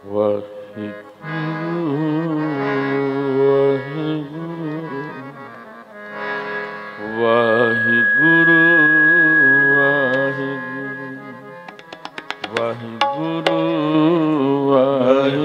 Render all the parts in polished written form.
ਵਾਹਿਗੁਰੂ ਵਾਹਿਗੁਰੂ ਵਾਹਿਗੁਰੂ ਵਾਹਿਗੁਰੂ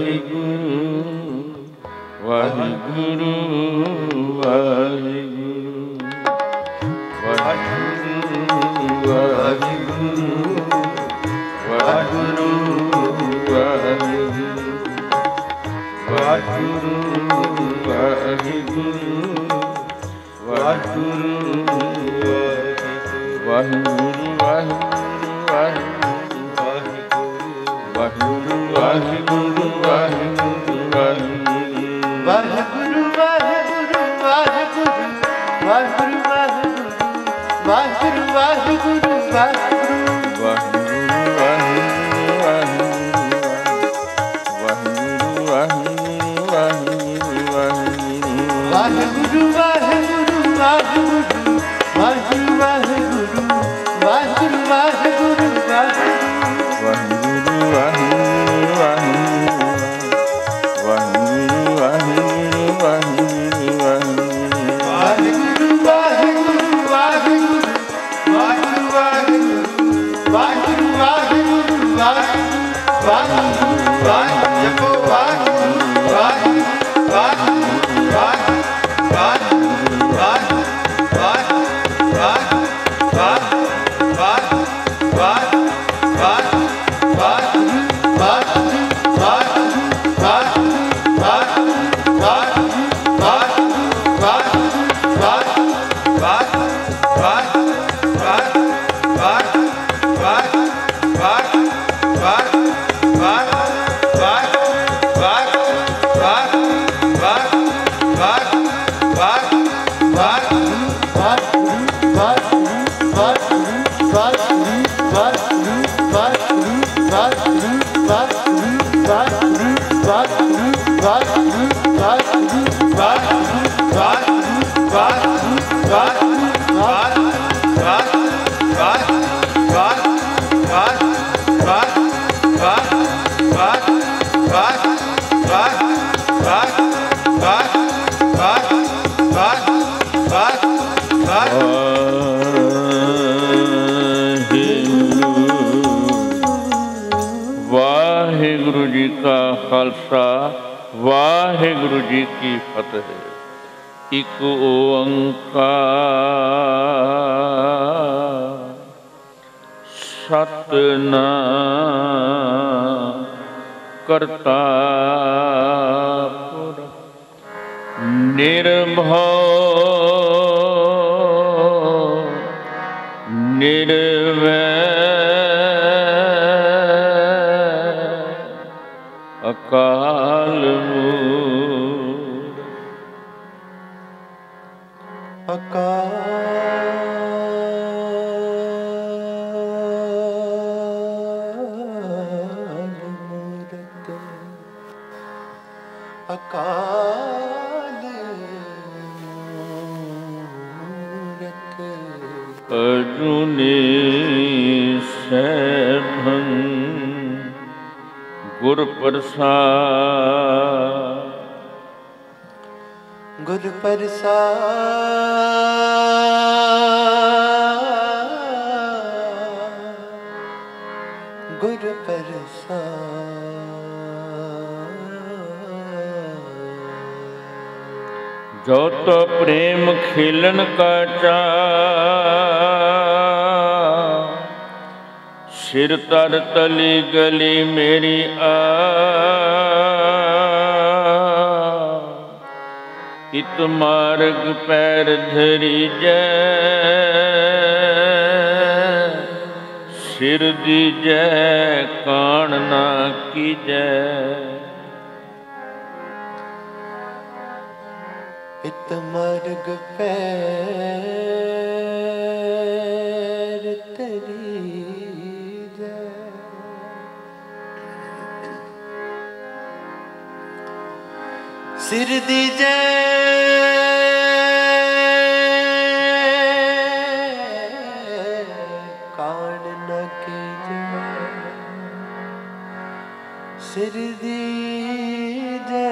वाहिगुरु जी का खालसा वाहिगुरु जी की फतेह। इक ओंकार सतनाम करता निर्भय निर्वैर अकाल मूरत अकाल अर्जुने सैभं गुर प्रसाद गुर प्रसाद गुर प्रसाद। जो तो प्रेम खेलन का चा सिर तर तली गली मेरी आ इत मार्ग पैर धरी जय सिर दी जय कान ना की जय। इत मार्ग पैर तरी जय सिर दी जय कान न की जय सिर दीजे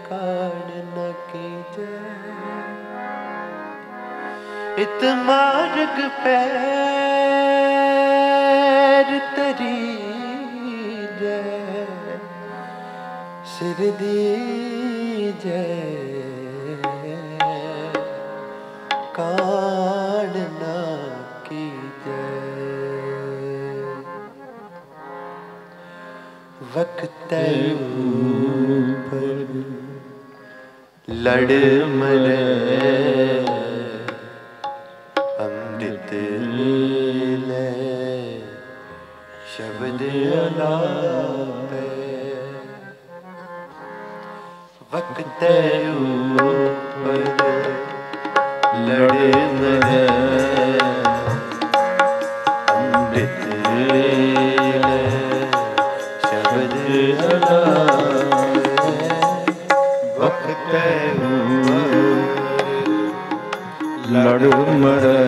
कान न कीजे इत मार्ग पैर तरी जय सिर दीजे कान न कीजे वक्त ऊपर लड़ मरे अमृत ले शब्द अलापे वक्त ऊपर लड़ मरे अमृत वक्त लड़ मरे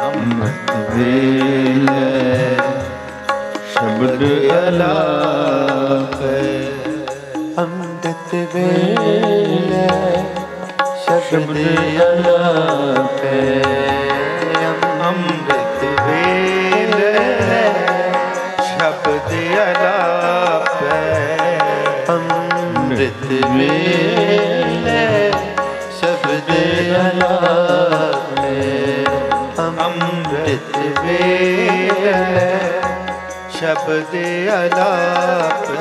अमृत वेले शब्द अलापे अमृत वेले शब्द अलापे अमृत वेले शब्द अलापे अमृत वेले शब्द अलापे अमृत वेले शब्द अलापे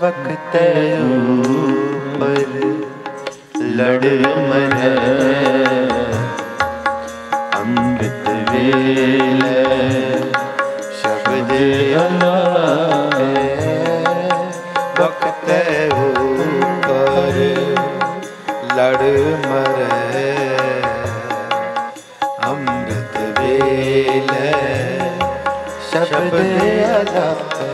वक्त ऊपर लड़ मरे अमृत वेले शब्द अलापे वक्त ऊपर लड़ मरे अमृत वेले शब्द अलापे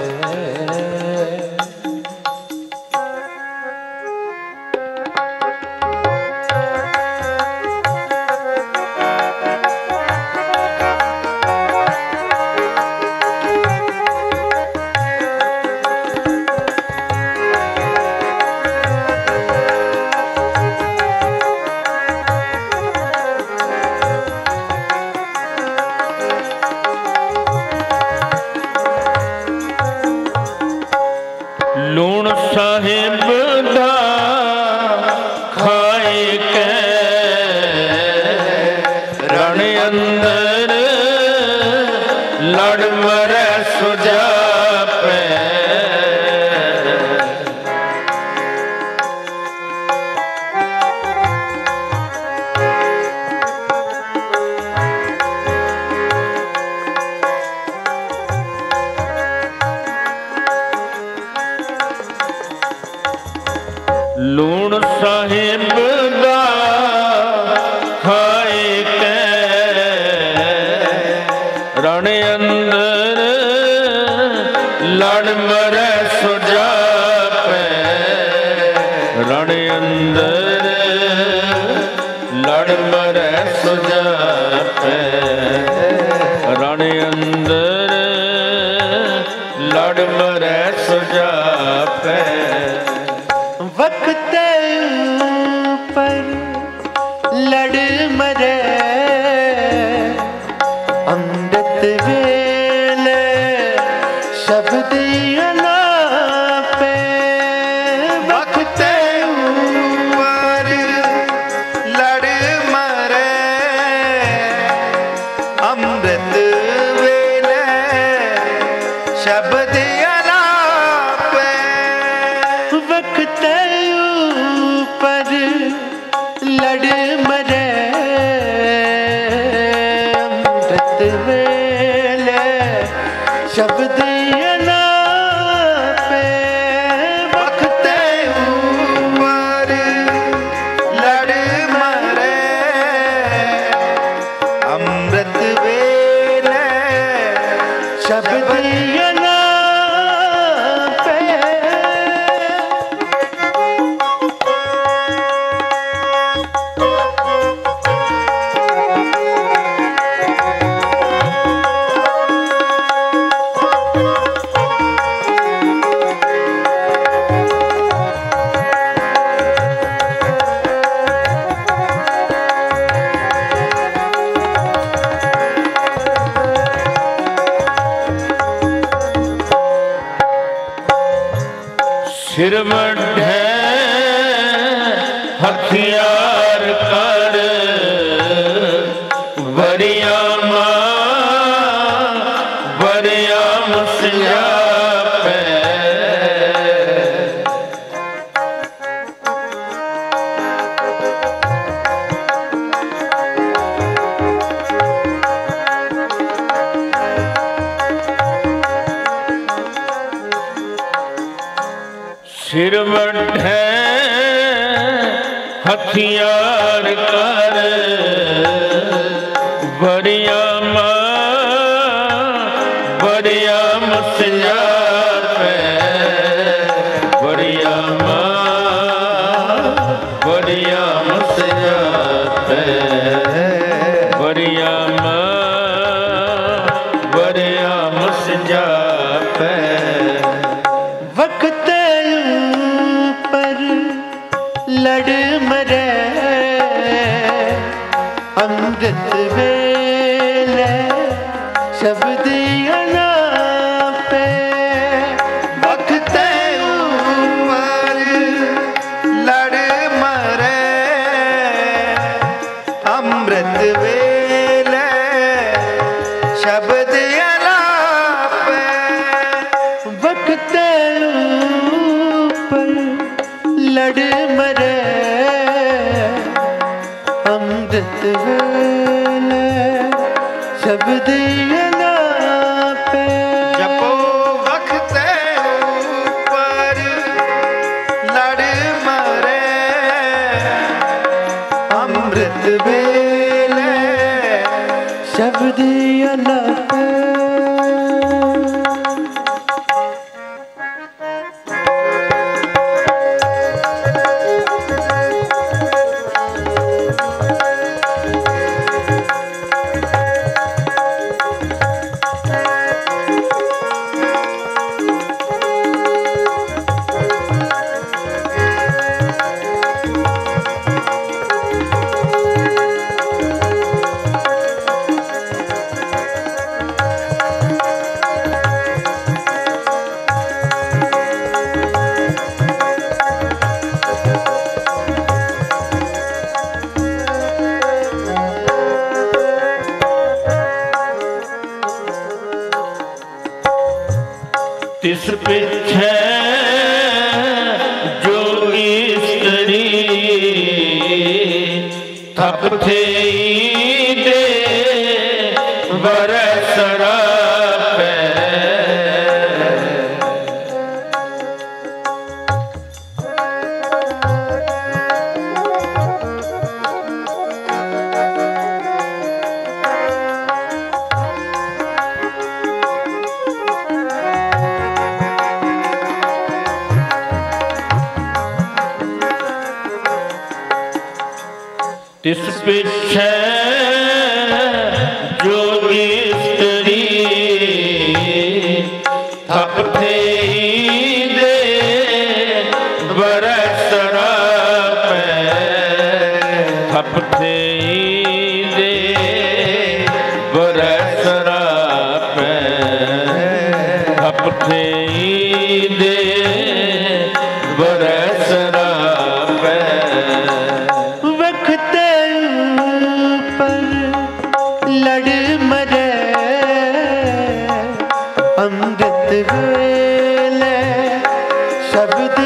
लूण साहिब दा खाए के रण अंदर लड़ मरे सुजापे लूण साहिब दा खाए के रण अंदर लड़ मरे सुजापे रण अंदर लड़ मरे सुजापे रण अंदर लड़ मरे सुजापे वक्त ऊपर लड़ मरे अमृत वेले शब्द अलापे वक्त ऊपर लड़ मरे अमृत वेले शब्द अलापे वक्त ऊपर लड़ मरे अमृत वेले शब्द अलापे वक्त ऊपर लड़ मरे अमृत वेले शब्द अलापे सिर वढे हथियार कर वरिया मां वरिया मुसिया पे सिर वढे हथियार कर वरिया मां वरिया मुसिया पे वरिया मां वरिया मुसिया पे वरिया मां वरिया मुसिया पे वक्त पर लड़ मरे अमृत वेले शब्द अना पे वक्त ऊपर लड़ मरे अमृत वेले शब्द अना पे वक्त ऊपर लड़ मरे अमृत वेले शब्द अना पे जपो वक्त ऊपर लड़ मरे अमृत वेले शब्द अना पे तिस पिछे जोगी स्त्री थप थे दे बरसरा पे तिस पिछे जोगी स्त्री थप थे दे बरसरा पे थप थे दे बरसरा पे थप थे दे बरसरा पे लड़ मरे अमृत वेले शब्द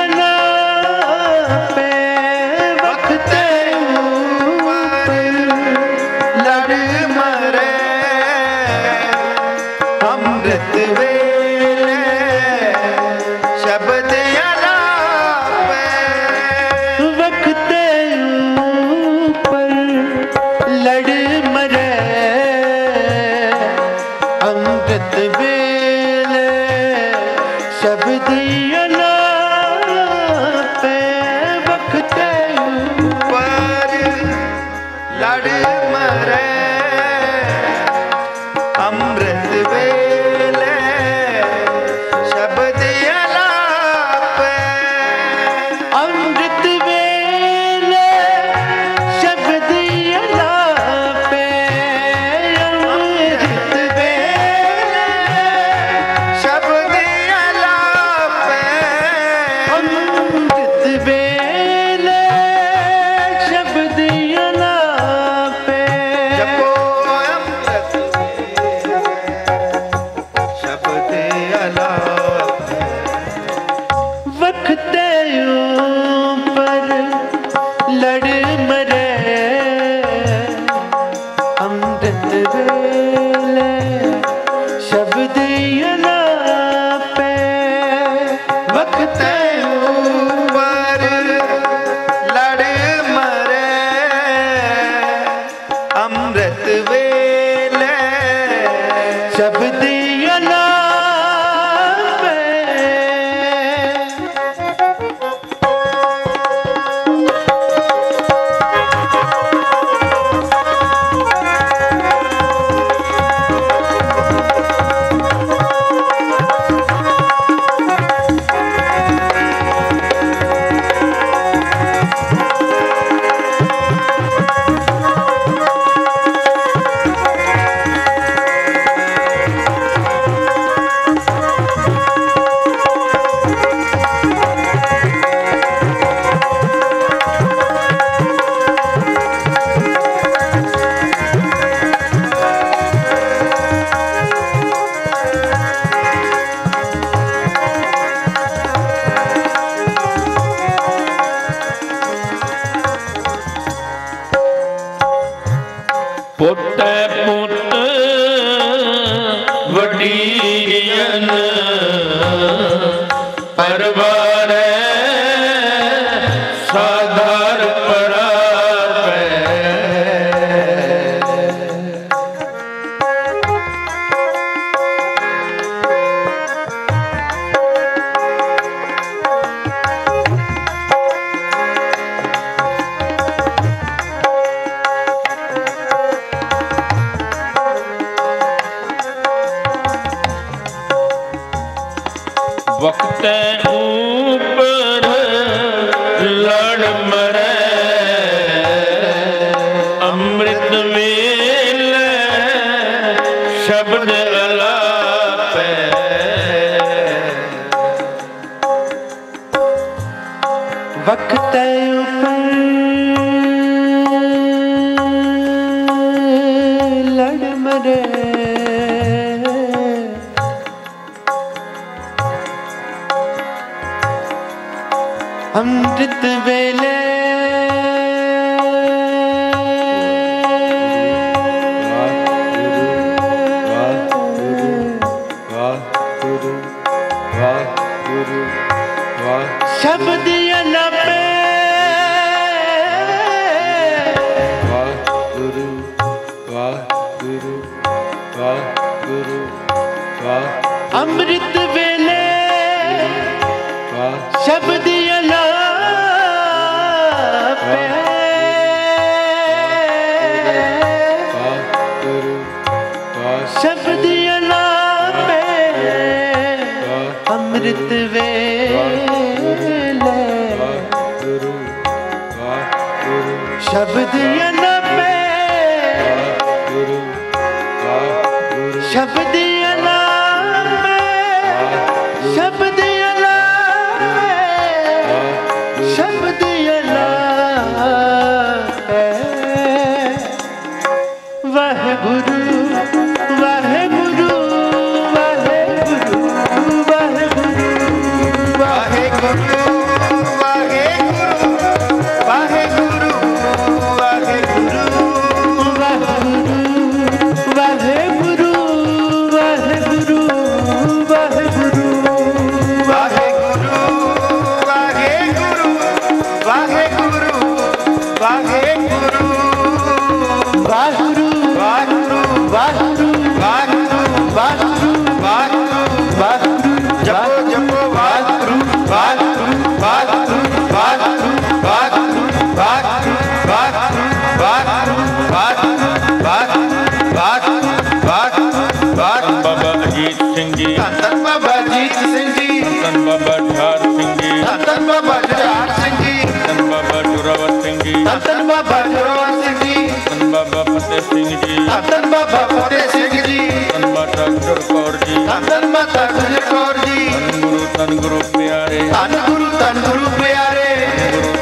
अना पे वक्त ऊपर लड़ मरे अमृत वेले शब्द अना पे वक्त ऊपर लड़ मरे वक्त ऊपर लड़ मरे अमृत वेले शब्द अलापे वक्त ऊपर लड़ मरे अमृत वेले शब्द अलापे अमृत वेले शब्द शब्द अलापे अमृत वेले शब्द अलापे शब्द अलापे शब्द अलापे शब्द अलापे वह गुरु धन बाबा जोरावर सिंह जी, धन बाबा फतेह सिंह जी, धन बाबा फतेह सिंह जी, धन माता गुजर कौर जी, धन माता गुजर कौर जी, धन गुरु प्यारे, धन गुरु प्यारे,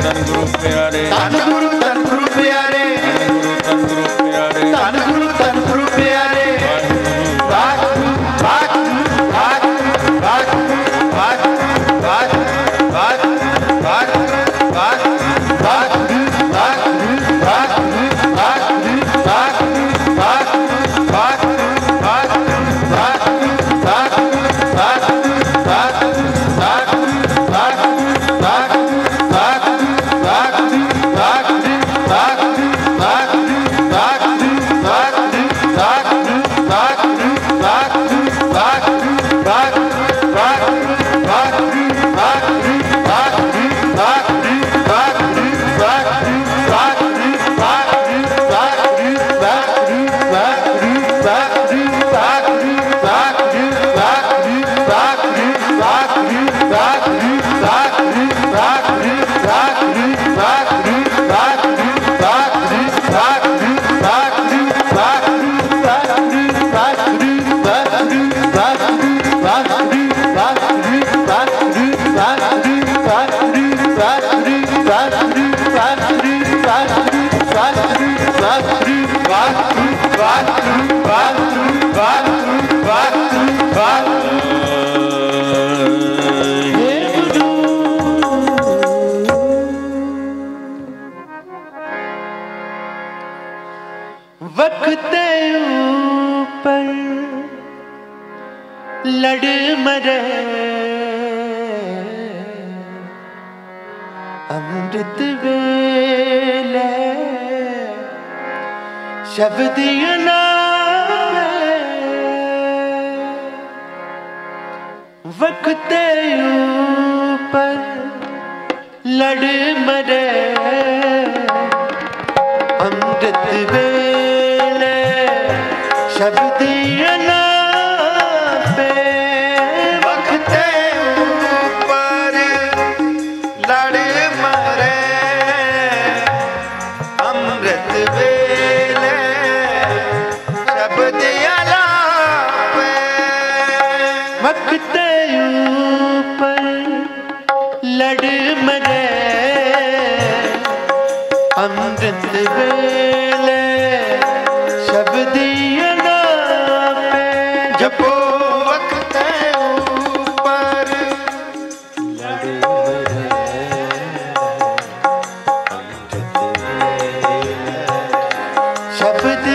धन गुरु प्यारे, धन गुरु प्यारे, धन गुरु प्यारे, धन गुरु प्यारे, वाहिगुरु वक्त ऊपर लड़ मरे अमृत वेले शब्द अलापे वक्त ऊपर लड़ मरे अमृत वेले शब्द अलापे वक्त वक्त ऊपर लड़ मरे अमृत वेले शब्द पे जपो वक्त ऊपर लड़ मरे अमृत वेले शब्द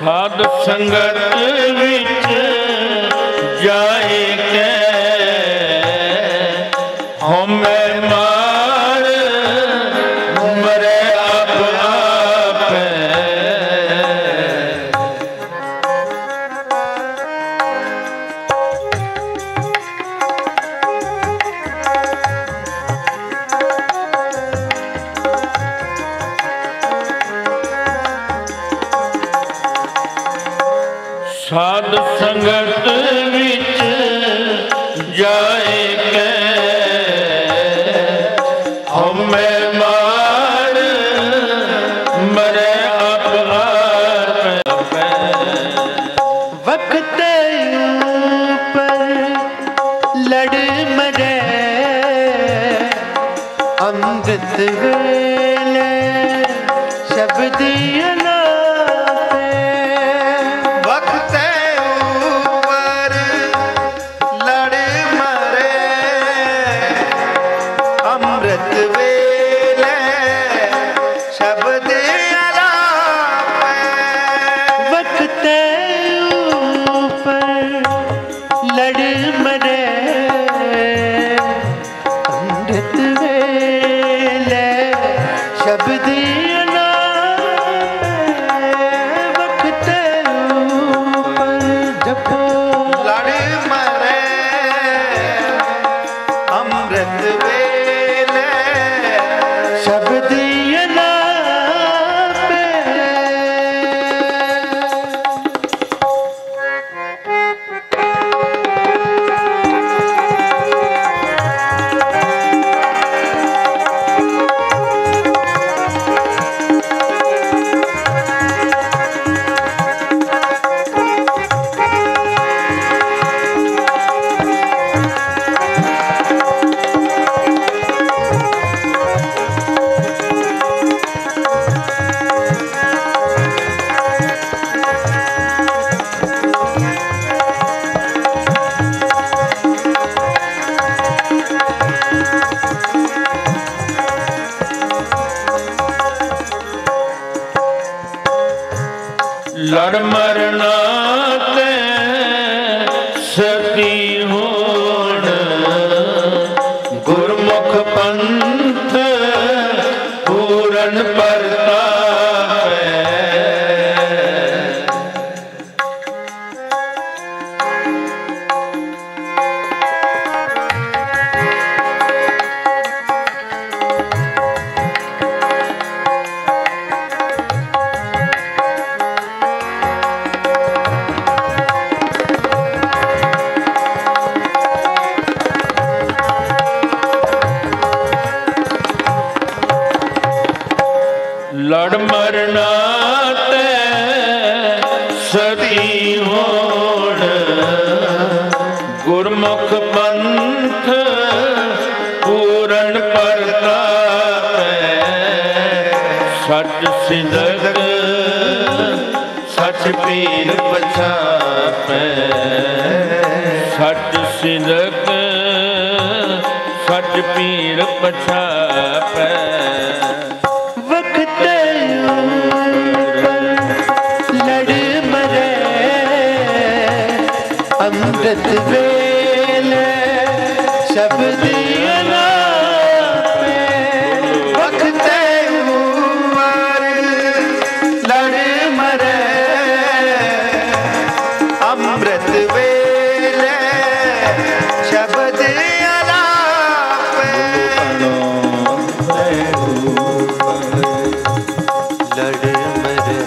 साध संगत विच जाए के होमे मार मरे आप आपे साध संगत विच जाए के होमे मार मरे आप आपे वक्त ऊपर लड़ मरे अमृत वेले शब्द लड़ मरना ते सती होण गुरमुख पंथ पूरन परतापे लड़ मरना ते सती होण गुरमुख पंथ पूरन परतापे सच सिदक सच पीर पछापे सच सिदक सच पीर पछापे ਅੰਮ੍ਰਿਤ ਵੇਲੇ ਸ਼ਬਦ ਅਲਾਪੇ ਵਖਤੇ ਉਮਰ ਲੜ ਮਰੇ ਅੰਮ੍ਰਿਤ ਵੇਲੇ ਸ਼ਬਦ ਅਲਾਪੇ ਲੜ ਮਰੇ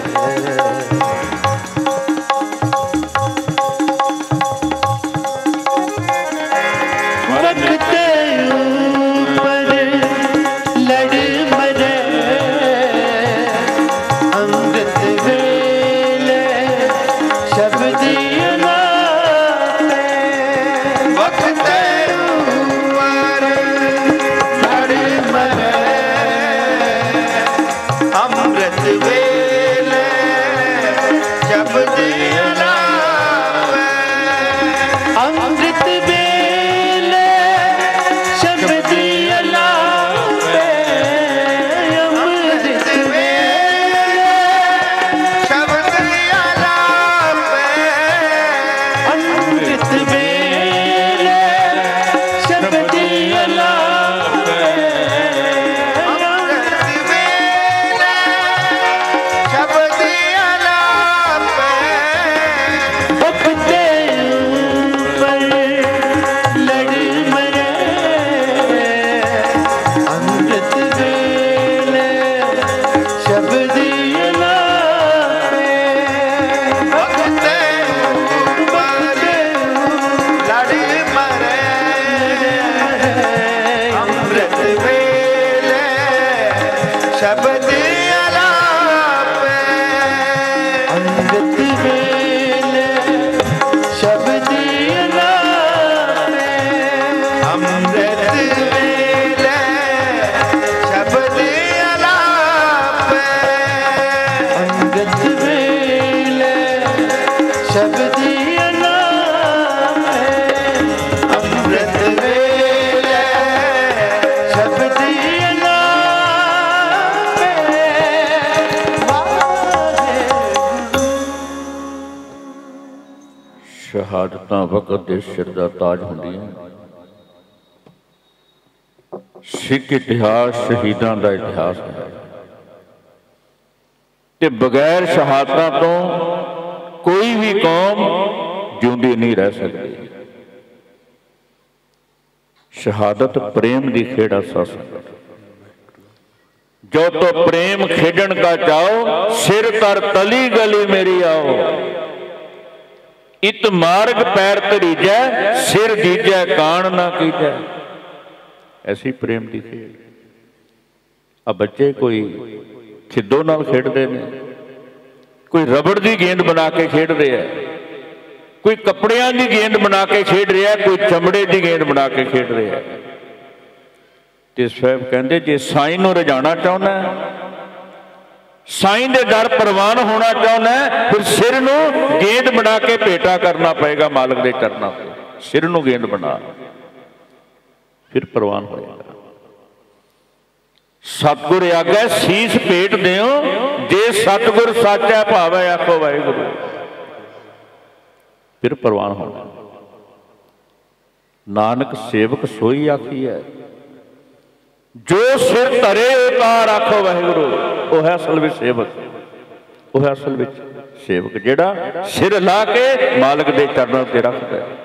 शहादतां वक्त दे सिर दा ताज हुंदियां। सिख इतिहास शहीदां दा इतिहास है ते बगैर शहादतां तो कोई भी कौम जिउंदी नहीं रह सकती। शहादत प्रेम दी खेड़ा सस जो तो प्रेम खेडन का चाओ सिर तर तली गली मेरी आओ इत मार्ग पैर तरीजै सिर दीजै कान ना कीजै। ऐसी प्रेम की खेल। अब बच्चे कोई खिदो नाल खेडते हैं, कोई रबड़ की गेंद बना के खेड रहा है, कोई कपड़ियां की गेंद बना के खेड रहा है, कोई चमड़े की गेंद बना के खेड रहा है। ते साहब कहते जे साईं नूं रजाना चाहुंदा है, साईं दे दर प्रवान होना चाहुंदा है, फिर सिर नूं गेंद बना के भेटा करना पएगा मालिक दे चरनां ते। सिर नूं गेंद बना फिर प्रवान होएगा। सतगुर आगे शीश भेट दिओ जे सतगुर साचा भावै आखो वाहिगुरू फिर प्रवान होना। नानक सेवक सोई आखी है जो सिर धरे उतार आखो वाहिगुरू। वह है असल में सेवक, वह है असल में सेवक जेड़ा सिर ला के मालिक दे चरणों ते रखता है।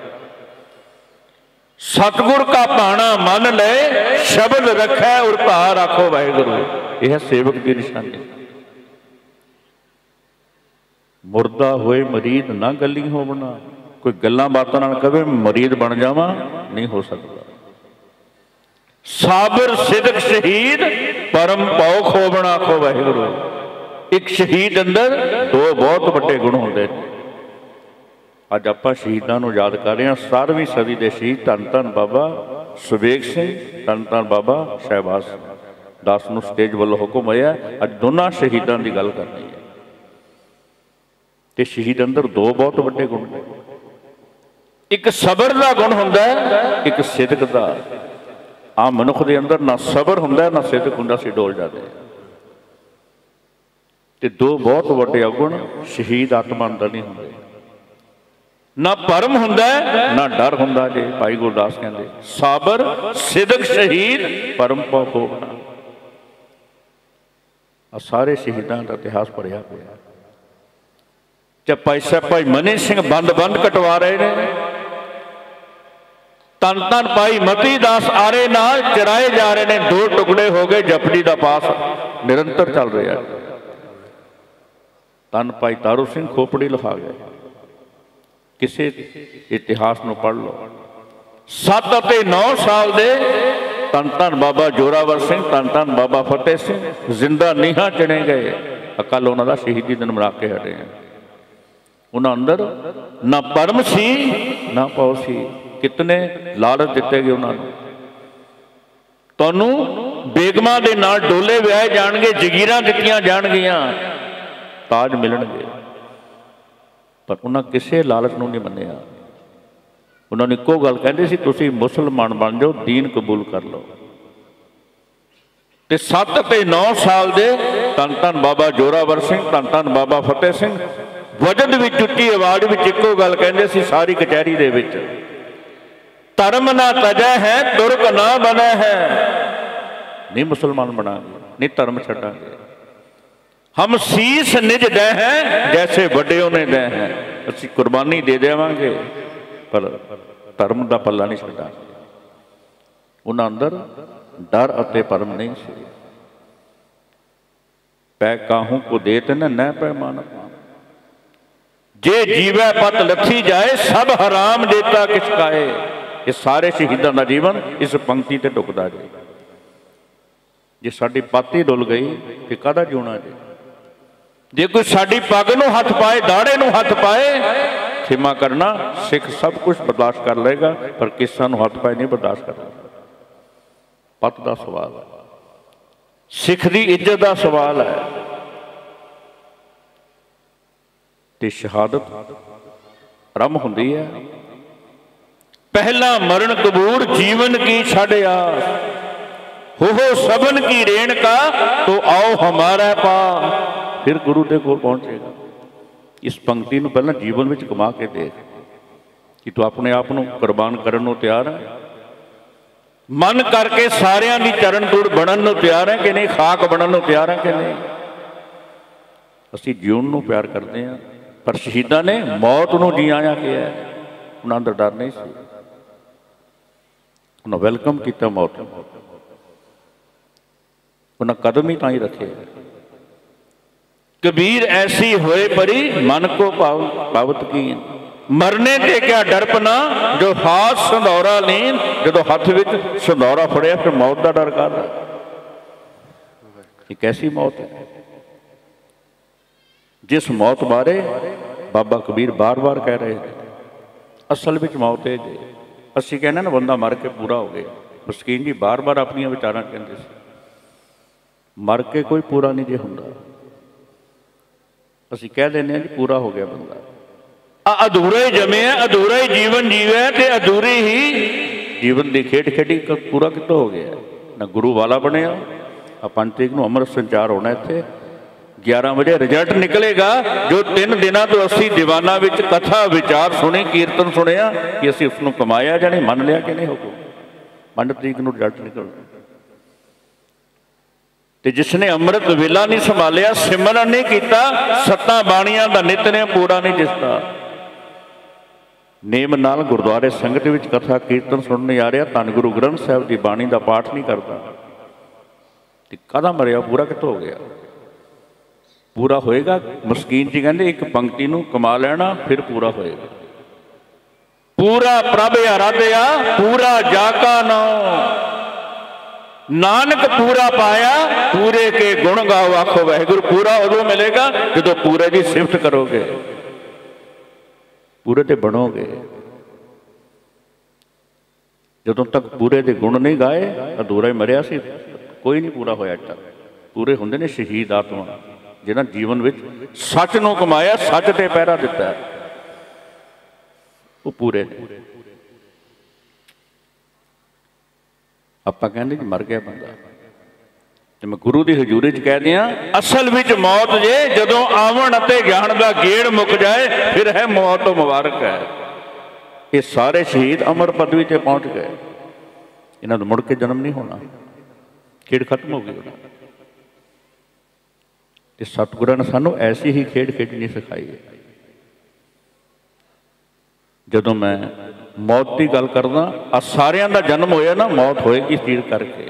सतगुर का पाना मन ले शब्द रखै और धार आखो वाहिगुरू। यह सेवक की निशानी। मुर्दा होए मरीद ना गली होवना। कोई गल्लां बातां नाल कहे मरीद बन जावां नहीं हो सकता। साबर सिदक शहीद परम भौ खोबना आखो वाहिगुरू। एक शहीद अंदर दो बहुत बड़े गुण होंदे ने। अज आपां शहीदां नूं याद कर रहे हैं। 17वीं सदी के शहीद धन धन बाबा सुबेग सिंह, धन धन बाबा शहबाज दास नूं स्टेज वालों हुक्म होया अज दोनों शहीदां की गल करनी है। ते शहीद अंदर दो बहुत बड़े गुण ने। एक सबर का गुण हुंदा है, एक सिदक का। आम मनुख के अंदर ना सबर हुंदा ना सिदक हुंदा, सी डोल जाते। ते दो बहुत बड़े अवगुण शहीद आत्मा अंदर नहीं होंगे। ना भरम हुंदा ना डर हुंदा जे। भाई गुरदास कहते साबर सिदक शहीद परम पौ होना। सारे शहीदों का इतिहास पढ़िया पिया। भाई साहब भाई मनी सिंह बंद बंद कटवा रहे हैं। धन धन भाई मती दास आरे नाल चराए जा रहे हैं। 2 टुकड़े हो गए। जपजी का पास निरंतर चल रहा है। धन भाई तारू सिंह खोपड़ी लिखा गए। किसी इतिहास में पढ़ लो। 7 ਅਤੇ 9 साल दे धन धन बाबा जोरावर सिंह धन धन बाबा फतेह सिंह जिंदा नीहा चने गए। कल उन्होंने शहीदी दिन मना के हटे हैं। उन्होंने अंदर ना परम सी ना पौ सी। कितने लालच दिते गए उन्होंने। तुहानू बेगमां दे नाल डोले विआहे जाणगे, जगीरां दित्तियां जाणगियां, ताज मिलणगे, पर उन्होंने किसी लालच नूं नहीं मन्निया। उन्होंने इक्को गल कहंदे सी तुसीं मुसलमान बन जाओ, दीन कबूल कर लो। ते 7 ਅਤੇ 9 साल दे धन धन बाबा जोरावर सिंह धन धन बाबा फतेह सिंह वजद विच उच्ची आवाज़ विच इक्को गल कहंदे सी सारी कचहरी दे विच, धर्म ना तजै है तुर्क ना बने है। नहीं मुसलमान बनांगे, नहीं धर्म छड्डांगे। हम शीस निज दे हैं जैसे वड्डियों ने दे हैं। असीं कुर्बानी दे देवांगे पर धर्म का पल्ला नहीं छड्डांगे। उन्हां अंदर डर अते भरम नहीं सी। पै काहू को देत न पैमान जे जीवै पत लथी जाए सब हराम देता किस काए। ये सारे शहीदों का जीवन इस पंक्ति ते ढुकदा जी। जे साडी पत ही डुल गई तो काहदा जिउणा जी। जे कोई साडी पग नूं हथ पाए, दाड़े नूं हथ पाए, खिमा करना सिख सब कुछ बर्दाश्त कर लेगा, पर किसा नूं हथ पाए नहीं बर्दाश्त कर लेगा। पत का सवाल है, सिख की इज्जत का सवाल है। ते शहादत रम हुंदी है। पहला मरण कबूर जीवन की छड़ आस, हो सबन की रेण का तो आओ हमारा पा। फिर गुरु दे कोल पहुंचेगा। इस पंक्ति नूं पहला जीवन विच कमा के देख कि तू अपने आप नूं कुर्बान करन नूं तैयार है। मन करके सारियां दी चरण तूड़ बनन नूं तैयार है कि नहीं, खाक बनन नूं तैयार है कि नहीं। असीं जीवन नूं प्यार करते हैं, पर शहीदां ने मौत नूं जी आया किया है। उन्हां अंदर डर नहीं सी। उन्हें वेलकम किया मौत, उन्हें कदम ही ताई रखे। कबीर ऐसी होए परी मन को पावत की, मरने ते क्या डरपना जो हाथ संधौरा लीन। जो हाथ विच संधौरा फड़िया फिर मौत का डर कर। एक ऐसी मौत है जिस मौत बारे बाबा कबीर बार बार कह रहे थे। असल में मौत है जी। असी कहने ना बंदा मर के पूरा हो गया। मस्कीन जी बार बार अपन विचार कहते थे, मर के कोई पूरा नहीं जे हुंदा। असी कह देने जी पूरा हो गया बंदा। अधूरा ही जमे है, अधूरा ही जीवन जीवे ते अधूरी ही जीवन की खेड खेडी पूरा कितों हो गया। ना गुरु वाला बनया। 5 तरीक को अमृत संचार होना इत्थे 11 बजे रिजल्ट निकलेगा। जो 3 दिनों तो असी दीवाना विच कथा विचार सुने, कीर्तन सुनिया कि असी उसनों कमाया या नहीं, मन लिया कि नहीं। हो 5 तरीक को रिजल्ट निकलना। तो जिसने अमृत वेला नहीं संभालिया, सिमरन नहीं किया, 7 बाणियां का नितनेम पूरा नहीं जिसका, नेम नाल गुरुद्वारे संगत विच कथा कीर्तन सुनने आ रहा, धन गुरु ग्रंथ साहिब की बाणी का पाठ नहीं करता, तो काहदा मरिया पूरा कितों हो गया। पूरा होएगा। मस्कीन जी कहते एक पंक्ति नूं कमा लेना फिर पूरा होएगा। पूरा प्रभ आराध्या पूरा जाका नाम, नानक पूरा पाया पूरे के गुण गाओ आखो वाहिगुरू। पूरा उदों मिलेगा जो पूरे की सिफत करोगे, पूरे ते बनोगे। जदों तक पूरे के गुण नहीं गाए अधूरा ही मरिया सी, कोई नहीं पूरा होया। तक पूरे होंदे ने शहीद आत्मा, जिन्हां जीवन विच सच नूं कमाया, सच ते पहरा दिता है, वो पूरे ने। आपां कहंदे जी मर गया बंदा, ते मैं गुरु की हजूरी च कह दियां असल विच मौत जे जदों आवन अते ज्ञान का गेड़ मुक जाए फिर है मौत तो मुबारक है। ये सारे शहीद अमर पदवी ते पहुँच गए, इन्हों का मुड़ के जन्म नहीं होना, खेड खत्म हो गई। तो सतगुਰਾਂ ने सानू ऐसी ही खेड खेडनी सिखाई है। जदों मैं मौत की गल करदा, आ सारियां दा जन्म होया ना, मौत होएगी तीर करके।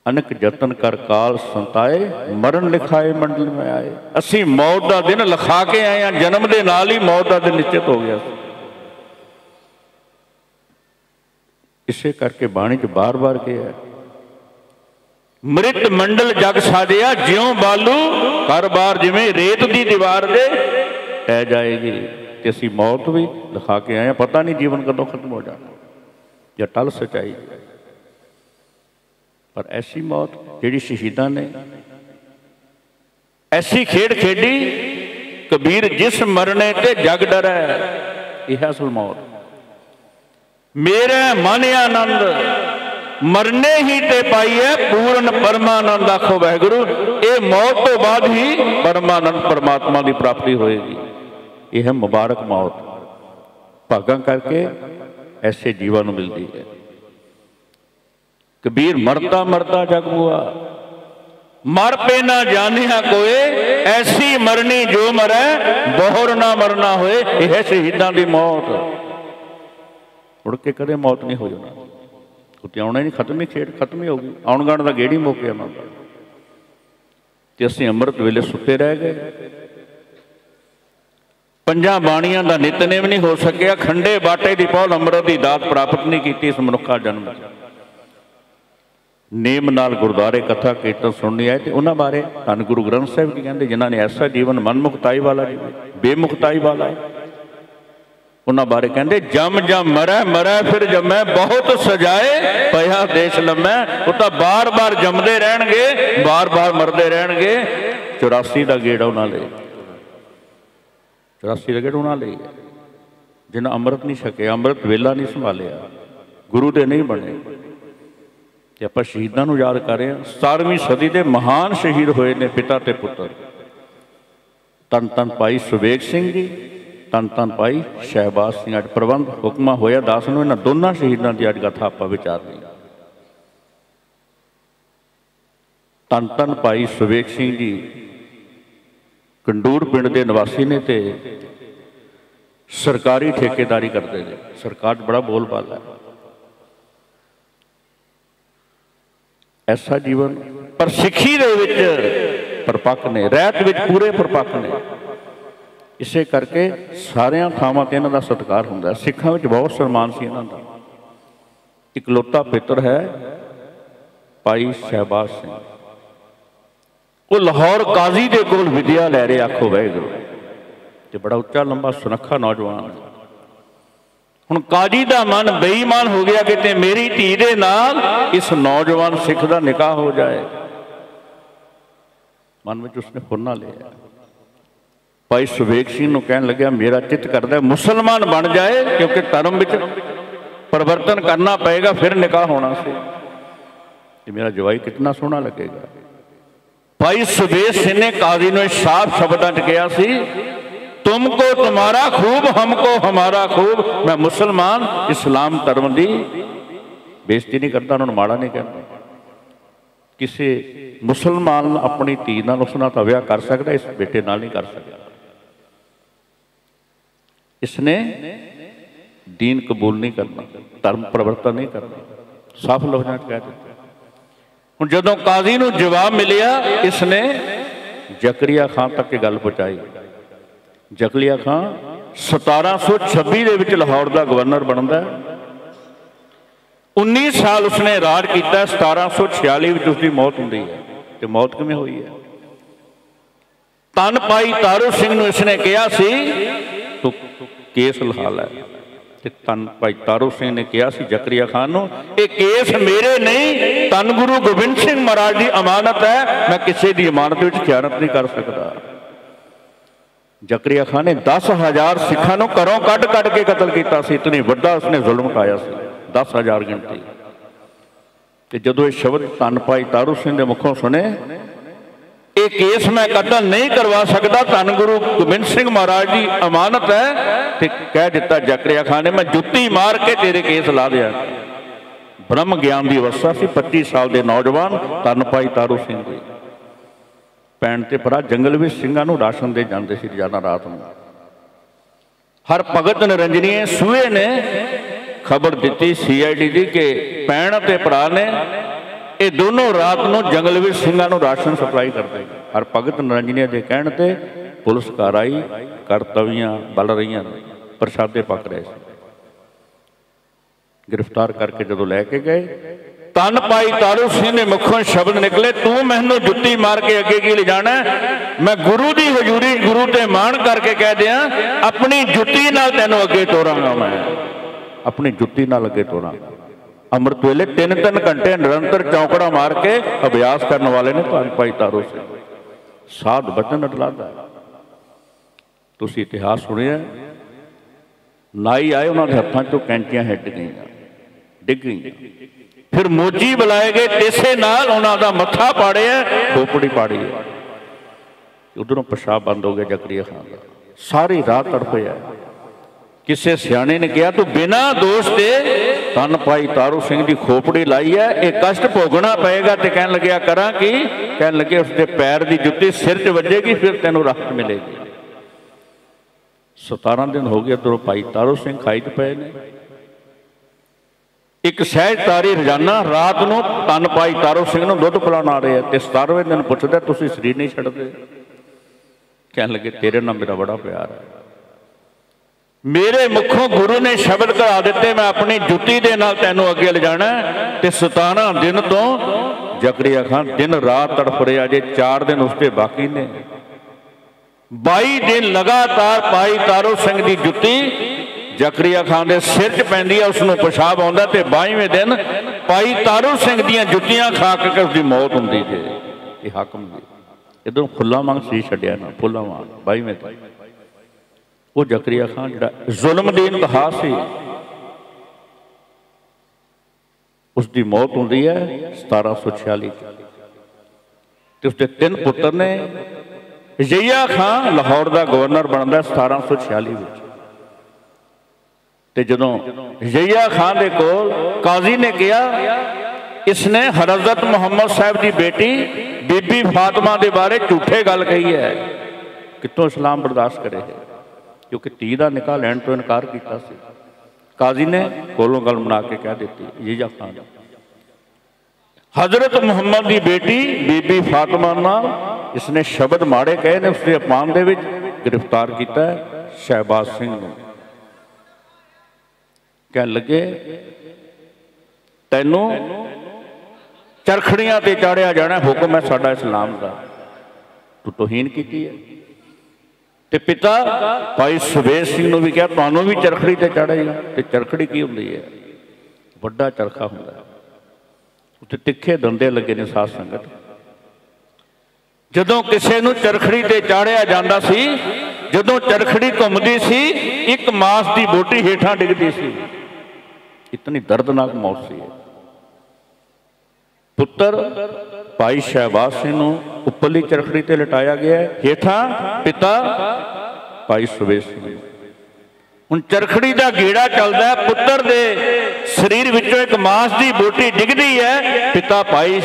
अनक जतन कर काल संताए, मरण लिखाए मंडल में आए। असी मौत का दिन लिखा के आए हैं, जन्म के नाल ही मौत का दिन निश्चित हो गया। इसे करके बाणी च बार बार कहा है, मृत मंडल जग साजिया, ज्यों बालू कर बार जिमें रेत की दीवार दे टह जाएगी। ते असी मौत भी लिखा के आए हैं, पता नहीं जीवन कदों खत्म हो जाना या टल सच्चाई। पर ऐसी मौत जिहड़ी शहीदां ने ऐसी खेड खेडी, कबीर जिस मरने ते जग डरै, यह असल मौत। मेरे मन आनंद मरने ही ते पाई है, पूर्ण परमानंद। आखो वाहिगुरू, ये मौत तो बाद ही परमानंद परमात्मा की प्राप्ति होएगी। यह है मुबारक मौत, भागा करके ऐसे जीवन मिलती है। कबीर मरता मरता जग हुआ, मर पे ना जानिया कोई, ऐसी मरनी जो मरै बोहर ना मरना होए। यह शहीदां दी मौत, मुड़ के कदे मौत नहीं हो जाना, उत्ते आउणा ही नहीं, खत्म ही खेड खत्म ही होगी। आउण गाण दा गेड़ ही मुक गया। ते असीं अमृत वेले सुते रह गए। पंजां बाणियां दा नितनेम नहीं हो सकिया, खंडे बाटे दी पौल अमृत दी दात प्राप्त नहीं की इस मनुखा जन्म। नेम नाल गुरुद्वारे कथा कीर्तन सुननी आए तो उन्होंने बारे धन गुरु ग्रंथ साहिब जी कहते, जिन्हों ने ऐसा जीवन मन मुक्ताई वाला बेमुक्ताई वाला है, उन्होंने बारे कहते, जम जम मरै मरै फिर जमै, बहुत सजाए पया देश लमै। वो तो बार बार जमते रहणगे, बार बार मरते रहणगे। 84 का गेड़ उन्होंने 84 का गेड़ उन्होंने ले, जिन्हें अमृत नहीं छकिया, अमृत वेला नहीं संभालिया, गुरु के नहीं बने। तो आप शहीदों को याद कर रहे हैं। 17वीं सदी के महान शहीद होए ने पिता ते पुत्र, तन तन भाई सुबेग सिंह जी, तन तन भाई शहबाज सिंह। अज प्रबंध हुक्मा होया दास नूं, इन्हां दोनों शहीदों की अज कथा आप विचार रहे। तन तन भाई सुबेग सिंह जी कंडूर पिंड के निवासी ने, ते सरकारी ठेकेदारी करते हैं। सरकार बड़ा बोलबाला है। ऐसा जीवन पर सिक्खी दे विच परपक्क ने, रहत विच पूरे परपक्क ने। इसे करके सारियां थावां ते इन्हां दा सत्कार हुंदा है। सिखां विच बहुत सम्मान सी इन्हां दा। इकलौता पुत्र है भाई शहबाज सिंह, वो लाहौर काजी दे कोल विद्या लै रहे। आखो वाहिगुरू, ते बड़ा उच्चा लंबा सुनखा नौजवान है। हुण काजी दा मन बेईमान हो गया कि मेरी धी दे नाल इस नौजवान सिख दा निकाह हो जाए। मन में उसने फुरना लिया। भाई सुबेग सिंह नूं कहन लग्या, मेरा चित करदा है मुसलमान बन जाए, क्योंकि धर्म विच परिवर्तन करना पएगा, फिर निकाह होना से। कि मेरा जवाई कितना सोहना लगेगा। भाई सुबेग सिंह ने काजी नूं साफ शब्दां च कहा सी, तुमको तुम्हारा खूब, हमको हमारा खूब। मैं मुसलमान इस्लाम धर्म की बेइज्जती नहीं करता, उन्होंने माड़ा नहीं कहता। किसी मुसलमान अपनी धी नाल उस नाल तां विआह कर सकता, इस बेटे नाल नहीं कर सकता। इसने दीन कबूल नहीं करना, धर्म परिवर्तन नहीं करना, साफ लफ्ज़ां च कह दिता। हुण जदों काजी नूं जवाब मिलिया, इसने जकरिया खान तक गल पहुँचाई। जकरिया खान 1726 दे विच लाहौर का गवर्नर बनता है। 19 साल उसने राज किया। 1746 में उसकी मौत होती है। तो मौत किवें हुई है? तन भाई तारू सिंह नूं इसने कहा सी तो केस लहा लै। तन भाई तारू सिंह ने कहा सी जकरिया खान नूं, ये केस मेरे नहीं, तन गुरु गोबिंद सिंह महाराज की अमानत है, मैं किसी की अमानत में खयानत नहीं कर सकता। जकरिया खान ने 10,000 सिखां नूं घरों कढ़ कढ़ के कतल किया। इतनी वड्डा उसने जुल्म पाया। 10,000 गिनती। जदों ये शब्द तन भाई तारू सिंह के मुखों सुने, ये केस मैं कतल नहीं करवा सकता, धन गुरु गोबिंद सिंह महाराज की अमानत है। तो कह दिता जकरिया खान ने, मैं जुत्ती मार के तेरे केस ला दिया। ब्रह्म ज्ञान की अवस्था से 25 साल के नौजवान धन भाई तारू सिंह जी भैन ते भरा जंगल में ਸਿੰਘਾਂ ਨੂੰ राशन दे जाते सी रोजाना रात में। हर भगत निरंजनीय सूहे ने खबर दी CID की कि भैन ते भरा ने ये दोनों रात को जंगल में ਸਿੰਘਾਂ ਨੂੰ राशन सप्लाई करते। हर भगत निरंजनीय के कहने ते पुलिस घर आई, करतवियां बल रही, प्रसादे पक रहे थे। गिरफ्तार करके जो लैके गए, धन भाई तारू सिंह ने मुखों शब्द निकले, तू मैनू जुत्ती मार के अगे की ले जाना, मैं गुरु की हजूरी गुरु ते मान करके कह दिया अपनी जुत्ती नाल तैनू अगे तोरांगा, मैं अपनी जुत्ती नाल अगे तोरांगा। अमृत वेले 3-3 घंटे निरंतर चौंकड़ा मार के अभ्यास करने वाले ने धन भाई तारू सिंह, साध बचन अटलादा। तुसीं इतिहास सुनिया, नाई आए उन्होंने हत्थों चों कैंचियां हिट गई डिग गई, फिर मोची बुलाए गए, तेसे नाल उन्हों का मत्था पाड़िया, खोपड़ी पाड़ी है। उधरों पेशाब बंद हो गया जकरिया खान का, सारी रात तड़पया। किसी सियाने ने कहा तू बिना दोष दे धन भाई तारू सिंह की खोपड़ी लाई है, एक कष्ट भोगना पएगा। तो कह लग्या करा कि कह लगे उसके पैर की जुत्ती सिर च वजेगी, फिर तेनों राहत मिलेगी। 17 दिन हो गए, उधरों भाई तारू सिंह खाई च पे ने। एक सहजधारी रोजाना रात को धन भाई तारू सिंह नूं दुध पिलाउण आ रहे हैं, तो 17वें दिन पुछदा तुसीं शरीर नहीं छड्डदे? कह लगे तेरे नाल मेरा बड़ा प्यार है, मेरे मुखों गुरु ने शब्द करा दिते, मैं अपनी जुत्ती दे नाल तैनूं अगे ले जाना। ते 17 दिन तो जकरिया खान दिन रात तड़फ रहा, जे 4 दिन उसके बाकी ने। 22 दिन लगातार भाई तारू सिंह की जुत्ती जकरिया खान के सिर च पैंदी है, उसनों पेशाब आउंदा, ते 22वें दिन भाई तारू सिंह दीयां जुत्तियां खा के उसकी मौत हुंदी जे। ये हाकम जी इधरों फुल्ला वांग सी छड्डिया ना, फुल्ला वांग 22वें दिन वो जकरिया खान जिहड़ा जुल्म दी इंतहा सी, उसकी मौत हुंदी है 1746। ते उसके 3 पुत्र ने। जहिया खान लाहौर का गवर्नर बनता 1746 में। तो जदों जहिया खान के कोल काजी ने कहा इसने हज़रत मुहम्मद साहब की बेटी बीबी फातिमा के बारे झूठे गल कही है, कितों इस्लाम बर्दाश्त करे है, क्योंकि धी का निकाह लैण तो इनकार किया। काजी ने कोलों गल बना के कह दी जहिया खान हज़रत मुहम्मद की बेटी बीबी फातिमा नाल इसने शब्द माड़े कहे ने, उसके अपमान दे विच गिरफ्तार किया शहबाज सिंह नूं। कह लगे तैनूं चरखड़ियां ते चाड़िया जाना, हुक्म है साडा इस्लाम का, तू तौहीन की है। ते पिता भाई सुबेद सिंह नूं भी कहा तुहानूं भी चरखड़ी ते चाड़ेगा। ते चरखड़ी की हुंदी है? वड्डा चरखा हुंदा है, उत्ते तिखे दंदे लगे ने। साध संगत जदों किसी नूं चरखड़ी ते चाड़िया जांदा सी, जदों चरखड़ी घुमदी सी, एक मास की बोटी हेठां डिगदी सी, इतनी दर्दनाक मौत सी। पुत्र भाई शहबाज सिंह नूं उपरली चरखड़ी ते लटाया गया, हेठां पिता भाई सुबेद सिंह। हुण चरखड़ी का गेड़ा चलता है, पुत्र दे शरीर विचों एक मास की बोटी डिगदी है पिता भाई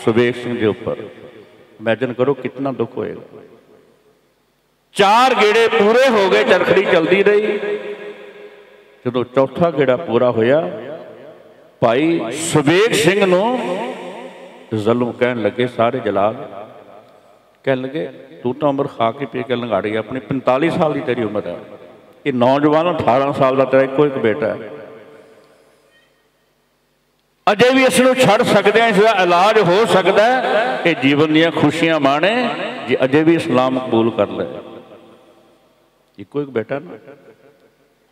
सुबेद सिंह के उपर। इमेजिन करो कितना दुख होएगा। 4 गेड़े पूरे हो गए, चरखड़ी चलती रही। जदों चौथा गेड़ा पूरा होया, भाई सुबेद सिंह नूं ज़ुल्म कहन लगे सारे जलाल, कह लगे तू तो उम्र खा के पी के लंघाड़ी है, अपनी 45 साल की तेरी उम्र है, ये नौजवान 18 साल का तेरा एको एक बेटा है, अजे भी इसनूं छड़ सकते हैं, इसका इलाज हो सकता है, ये जीवन दी खुशियां माणे जे अजे भी इस्लाम कबूल कर ले। एको एक बेटा ना।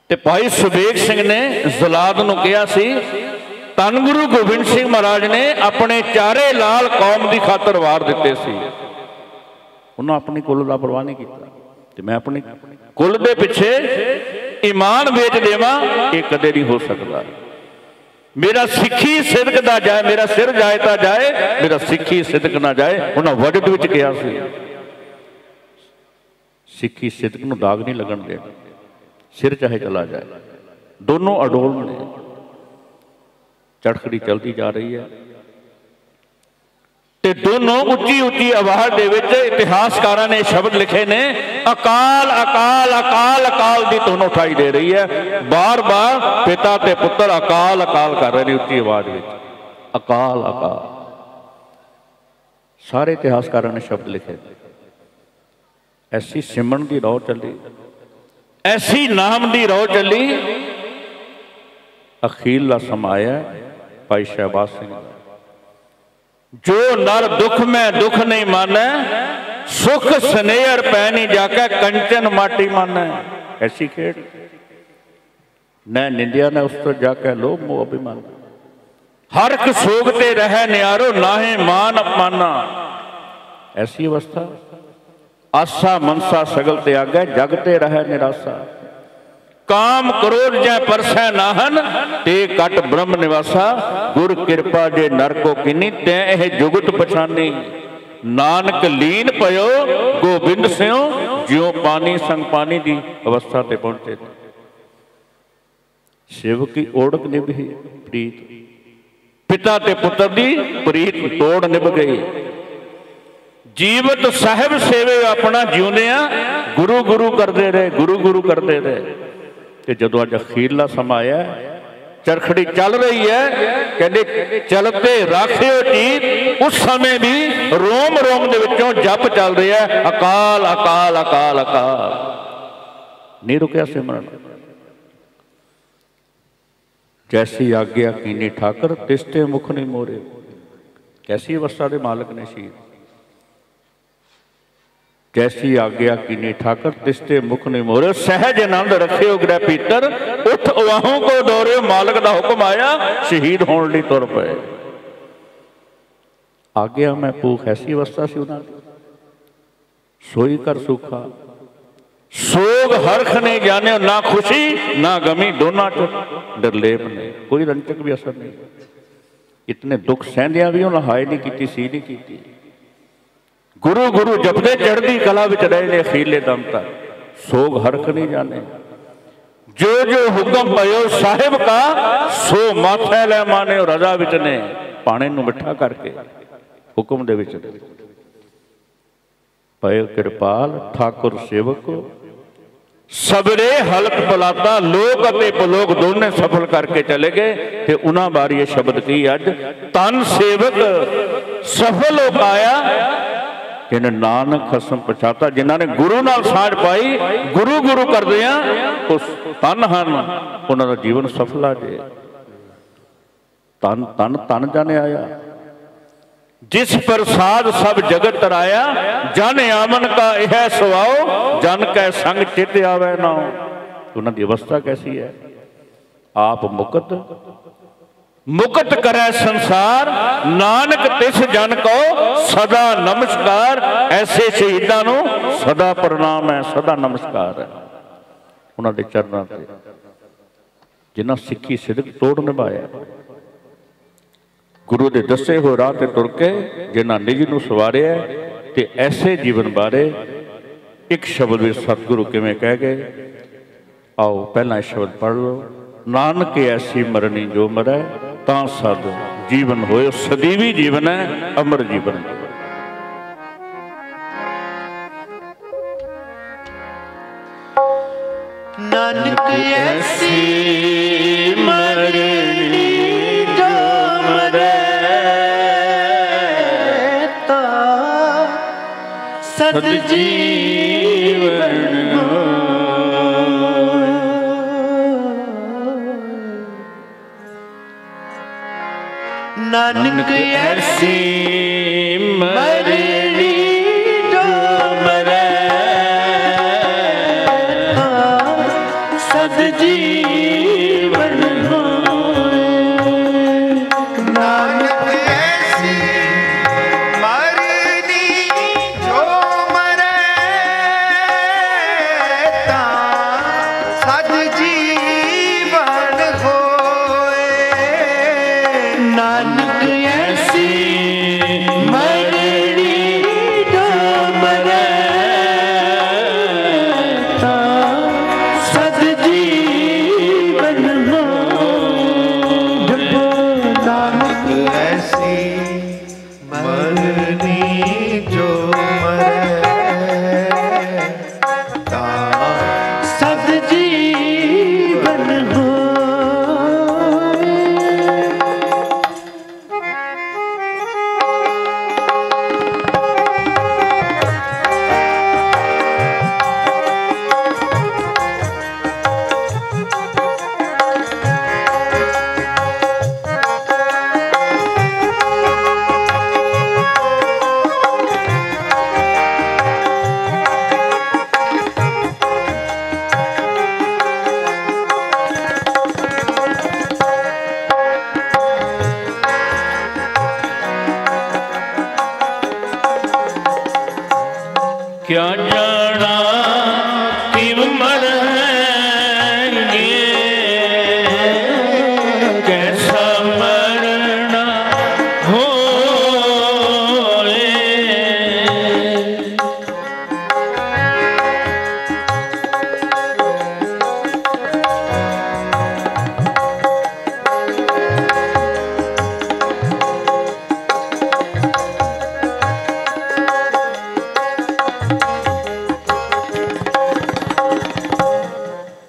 ते भाई सुबेद सिंह ने जलाद नूं कहा सी, धन गुरु गोबिंद सिंह महाराज ने अपने 4 लाल कौम की खातर वार दिते सी, उन्होंने अपनी कुल का परवाह नहीं किया। ते मैं अपनी कुल के पिछे ईमान बेच देवां, ये कदे नहीं हो सकता। मेरा सिक्खी सिदक ना जाए, मेरा सिर जाए तो जाए, मेरा सिक्खी सिदक ना जाए। उन्हें वजद विच कहा सी सिक्खी सिदक नूं दाग नहीं लगन देना, सिर चाहे चला जाए। दोनों अडोल ने। चरखड़ी चलती जा रही है ते दोनों उच्ची उच्ची आवाज दे विच इतिहासकारां ने शब्द लिखे ने, अकाल अकाल अकाल अकाल दी धुन उठाई दे रही है। बार बार पिता ते पुत्र अकाल अकाल कर रहे हैं उच्ची आवाज विच, अकाल अकाल। सारे इतिहासकारां ने शब्द लिखे। ऐसी सिमरन दी रौ चली, ऐसी नाम दी रौ चली। अखीरला समाया भाई शहबाज सिंह, जो नर दुख में दुख नहीं माने, सुख स्नेहर पैनी जाके कंचन माटी माने। ऐसी खेड़ न निंदिया ने उस तो जाके लो मोह अभिमान। हरक सोगते रहे न्यारो नाहे मान अपमाना। ऐसी अवस्था। आसा मनसा सगल त्यागे जगते रहे निराशा। काम क्रोध जै परसै नाहन ते कट ब्रह्म निवासा। गुर कृपा जे नर को किनी तै एह जुगत पछानी। नानक लीन पयो गोबिंद सिंह ज्यों पानी संग पानी दी अवस्था ते पहुंचे। शिव की ओढ़क निभी प्रीत, पिता ते पुत्र दी प्रीत तोड़ निभ गई। जीवत साहिब सेवे अपना जिउंदिया गुरु गुरु करते रहे, गुरु गुरु करते रहे। कि जो अज अखीरला समा आया, चरखड़ी चल रही है, कहते चलते राखियो चीत। उस समय भी रोम रोम दे विचों जप चल रही है, अकाल अकाल अकाल अकाल। नहीं रुकया सिमरन। जैसी आज्ञा कीनी ठाकर तिसते मुख नहीं मोरे। कैसी अवस्था के मालिक ने शीर। जैसी आज्ञा कीनी ठाकर तिसते मुख नहीं मोरे। सहज आनंद रखे ग्रह पीतर, उठ उवाहों को दौरे। मालिक का हुक्म आया, शहीद होने लई तुर पे। आज्ञा मैं भूख ऐसी अवस्था सी उन्होंने। सोई कर सूखा सोग हरख नहीं जाने, ना खुशी ना गमी दोनों च निर्लेप ने। कोई रंचक भी असर नहीं। इतने दुख सहदिया भी उन्हें हाय नहीं की, सी नहीं की। गुरु गुरु जपदे चढ़दी कला विच रहे ने अखीरले दम तक। सोग हरख नहीं जाने। जो जो हुक्म पयो साहिब का, सो माथे ले माने। रजा विच ने पाने नूं मिठा करके हुक्म दे विच पयो कृपाल ठाकुर सेवक। सबरे हलक बुलाता लोक अते पलोक दोने सफल करके चले गए। ते उन्हां बारी ये शब्द की अज, तन सेवक सफल हो पाया जिन्हें नानक खसम पछाता। जिन्होंने गुरु नाल साझ पाई, गुरु गुरु करदे उस तन हन, उन्होंने जीवन सफल आ जाए। तन तन तन जाने आया, जिस प्रसाद सब जगत तराया। जन आमन का यह स्वभाव, जन कै संग चित आवे ना। उन्होंने अवस्था कैसी है। आप मुकत मुकत करे संसार, नानक तिस जन को सदा नमस्कार। ऐसे शहीदां नूं सदा प्रणाम है, सदा नमस्कार है। उन्होंने चरणों से जिन्हां सिक्खी सिदक तोड़ निभाया। गुरु के दसे हो राह ते तुर के जिन्हां निज नूं सवारिया। ते ऐसे जीवन बारे एक शब्द भी सतगुरु किवें कह गए। आओ पहला शब्द पढ़ लो। नानक ऐसी मरनी जो मरै, तां सद जीवन होए। सदीवी जीवन है, अमर जीवन है। नानक ऐसी मरनी जो मरै, तां सद जीवन होए। नानक ऐसी मरनी जो मरै, सद जीवन होए। नानक ऐसी मरनी जो मरै, तां सद जीवन होए।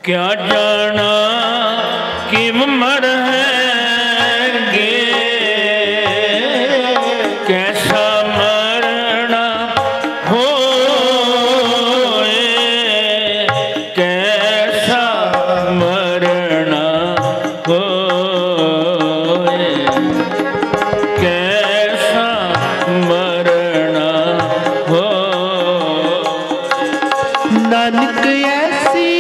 क्या जाना किम मर हैंगे, कैसा मरना होए, कैसा मरना होए, कैसा मरना हो। नानक ऐसी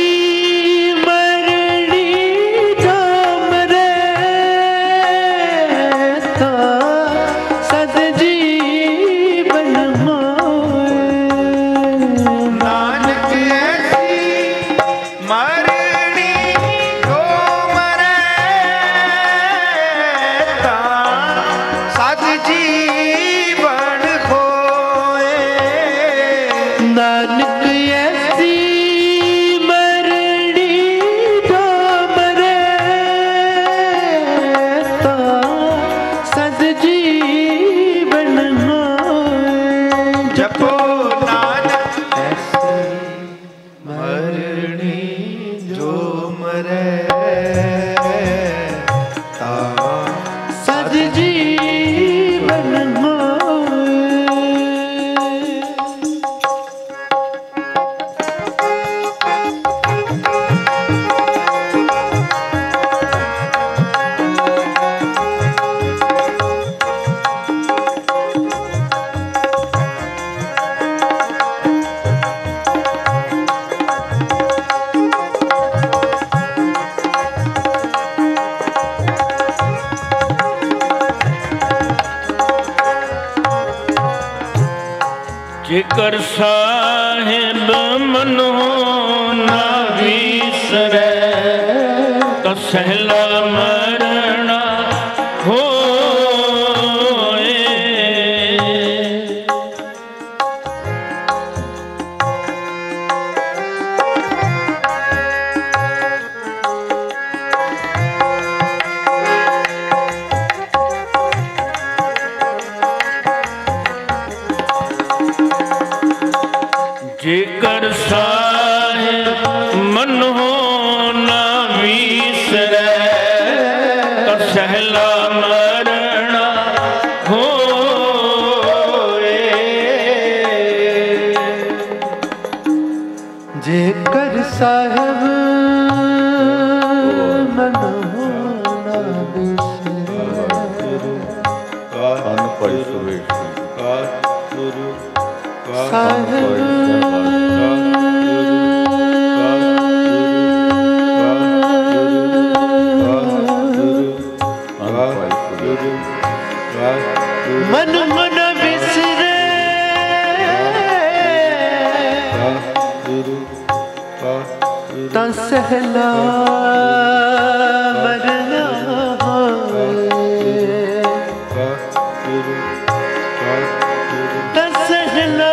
जिकर साहिब मन ना विसरै, कसहला मरना होए। जेकर साहिब मन हो ना विसरै, कसहला मरना होए। जेकर साहिब मन हो ना विसरै, मन मन विसरे, तसहला मरना तसहला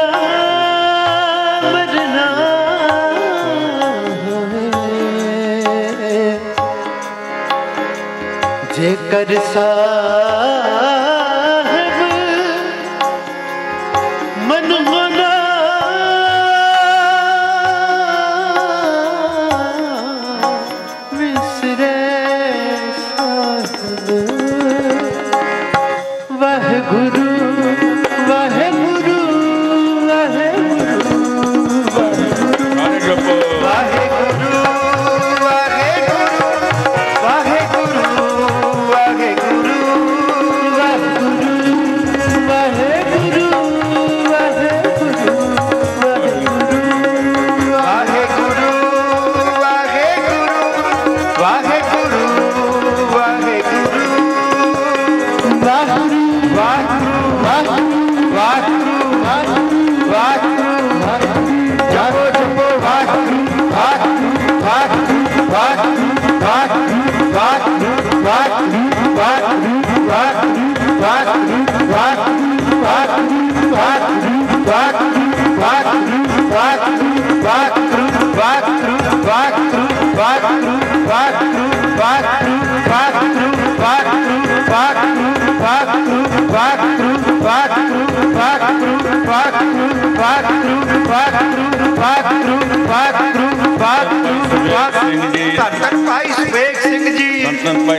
मरना जेकर साहिब मन होना विसरे साहिब, वाहेगुरु वाहेगुरु वाहेगुरु वाहेगुरु वाहेगुरु वाहेगुरु वाहेगुरु वाहेगुरु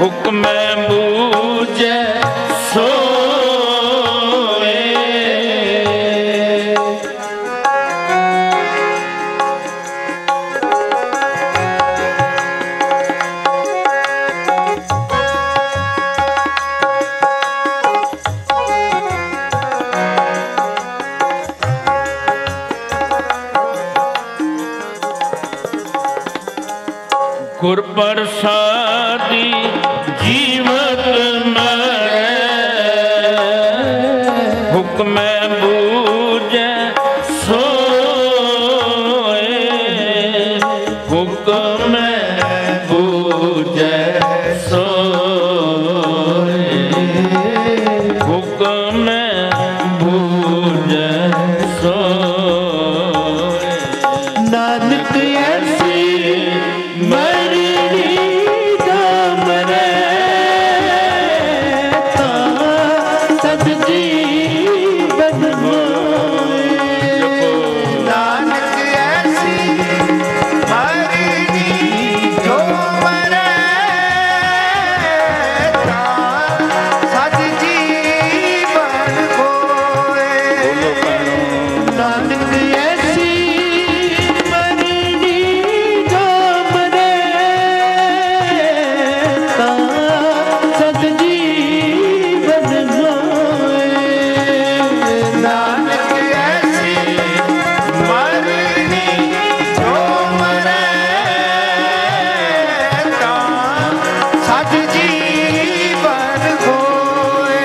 हुक्म बूझे सोए। गुर प्रसादी जीवत मरै, हुक्म बूझे सोए। हुक्म बूझे सोए, हुक्म बूझे सोए। नानक ऐसी मरनी जाम रे तां सद जीवन होए। नानक ऐसी मरनी जो मरे तां सद जीवन होए। नानक ऐसी मरनी जाम रे तां सद जीवन होए। नानक ऐसी मरनी जो मरे तां सद जीवन होए।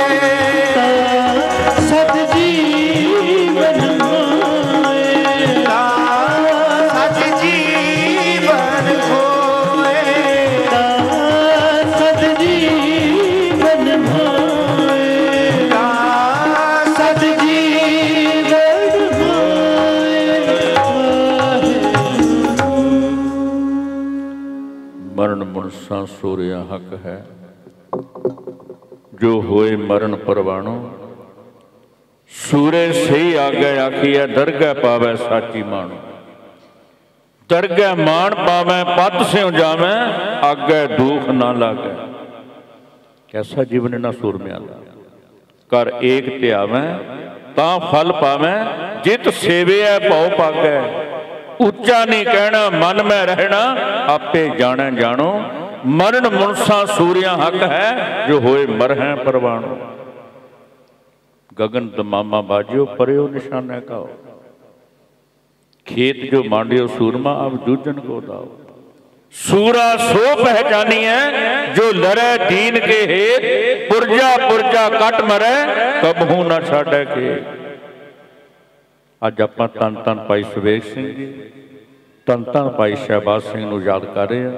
सद जीवन होए। सद जीवन होए। सद जीवन होए। सद जीवन होए। मरण मुनसा सूर्या हक है, जो होए मरण परवाणो। सूरे सही आगे आखिया, दरगह पावै साची मानो। दरगह मान पावै पत स्यों जावै, आगे दुख ना लागै। कैसा जीवन इन्हां सूरमियां दा। कर एक ध्यावै तां फल पावै, जित सेविया भौ पागै। ਉੱਚਾ नहीं कहना मन में रहना, आपे जाने जानो। मरण मुनसा सूर्या हक है, जो होए मरह परवाणो। गगन दमामा बाजियो, पर्यो निशाने काओ। खेत जो मांडियो सूरमा, अब जूझन को दाओ। सूरा सो पहचानी है, जो लड़े दीन के हेत। पुरजा पुरजा कट मरे, कबहू ना छाड़े के। अज आपां धन धन भाई सुबेग सिंह जी, धन धन भाई शहबाज सिंह नूं याद कर रहे हैं,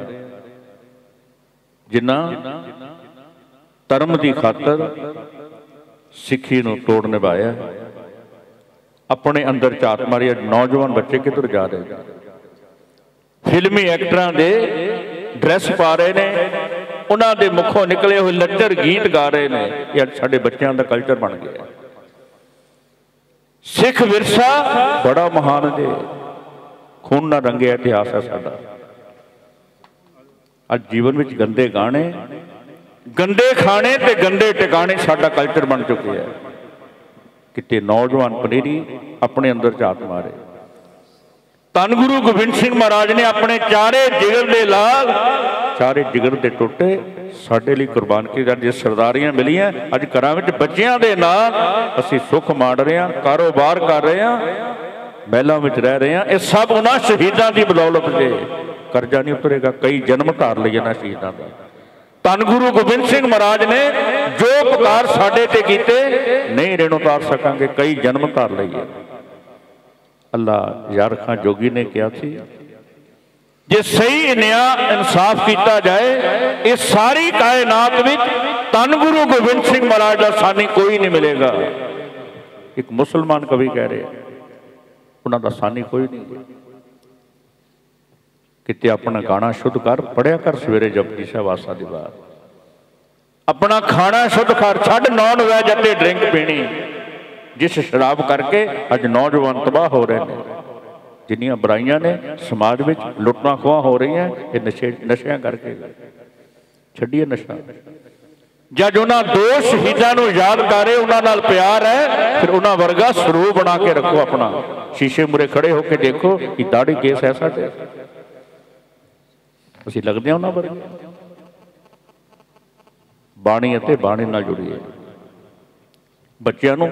जिन्हां धर्म की खातर सिक्खी नूं तोड़ निभाया। अपने अंदर झात मारी। नौजवान बच्चे किधर जा रहे हैं? फिल्मी एक्टरां दे ड्रैस पा रहे ने, उन्हां दे मुखों निकले हुए लज्जर गीत गा रहे ने। ये साडे बच्चों का कल्चर बन गया। सिख विरसा बड़ा महान दे, खून ना रंगे इतिहास है साडा। अज जीवन में गंदे गाने, गंदे खाने ते गंदे टिकाने साडा कल्चर बन चुके हैं। किते नौजवान पनीरी अपने अंदर झात मारे। धन गुरु गोबिंद सिंह महाराज ने अपने चारे जिगर दे लाल, चारे जिगर दे टुटे साडे लई कुर्बान कीते। जे सरदारियां मिलियां, अज घरां विच बच्चियां दे नाल असीं सुख माण रहे हां, कारोबार कर रहे हां, महलां विच रह रहे हां। ये सब उन्हां शहीदां दी बदौलत जे। करजा नहीं उतरेगा, कई जन्म धार लए इन्हां शहीदां दा। धन गुरु गोबिंद सिंह महाराज ने जो उपकार साडे ते कीते, नहीं ऋण उतार सकांगे, कई जन्म धार लए। अल्लाह यार खां जोगी ने कहा थी, जे सही न्याय इंसाफ किया जाए, इस सारी कायनात विच धन गुरु गोबिंद सिंह महाराज का सानी कोई नहीं मिलेगा। एक मुसलमान कवि कह रहे, उन्हां दा सानी कोई नहीं। किते अपना गाना शुद्ध कर, पढ़िया कर सवेरे जपजी साहिब आसा दी वार। अपना खाना शुद्ध कर, छड्ड नॉन वैज अते ड्रिंक पीनी। जिस शराब करके अज नौजवान तबाह हो रहे हैं। जिन्नियां बुराइयां ने समाज में, लुट्टां खोहां हो रही हैं, ये नशे नशियां करके। ਛੱਡੀਏ ਨਸ਼ਾ। जब उन्होंने दो शहीदों याद करे, उन्होंने प्यार है, फिर उन्होंने वर्गा स्वरूप बना के रखो अपना। शीशे मुरे खड़े होकर देखो कि दाढ़ी केस है साडे, असीं लगदे उन्होंने वर्गे। बाणी अते बाणी नाल जुड़िए, बच्चों नूं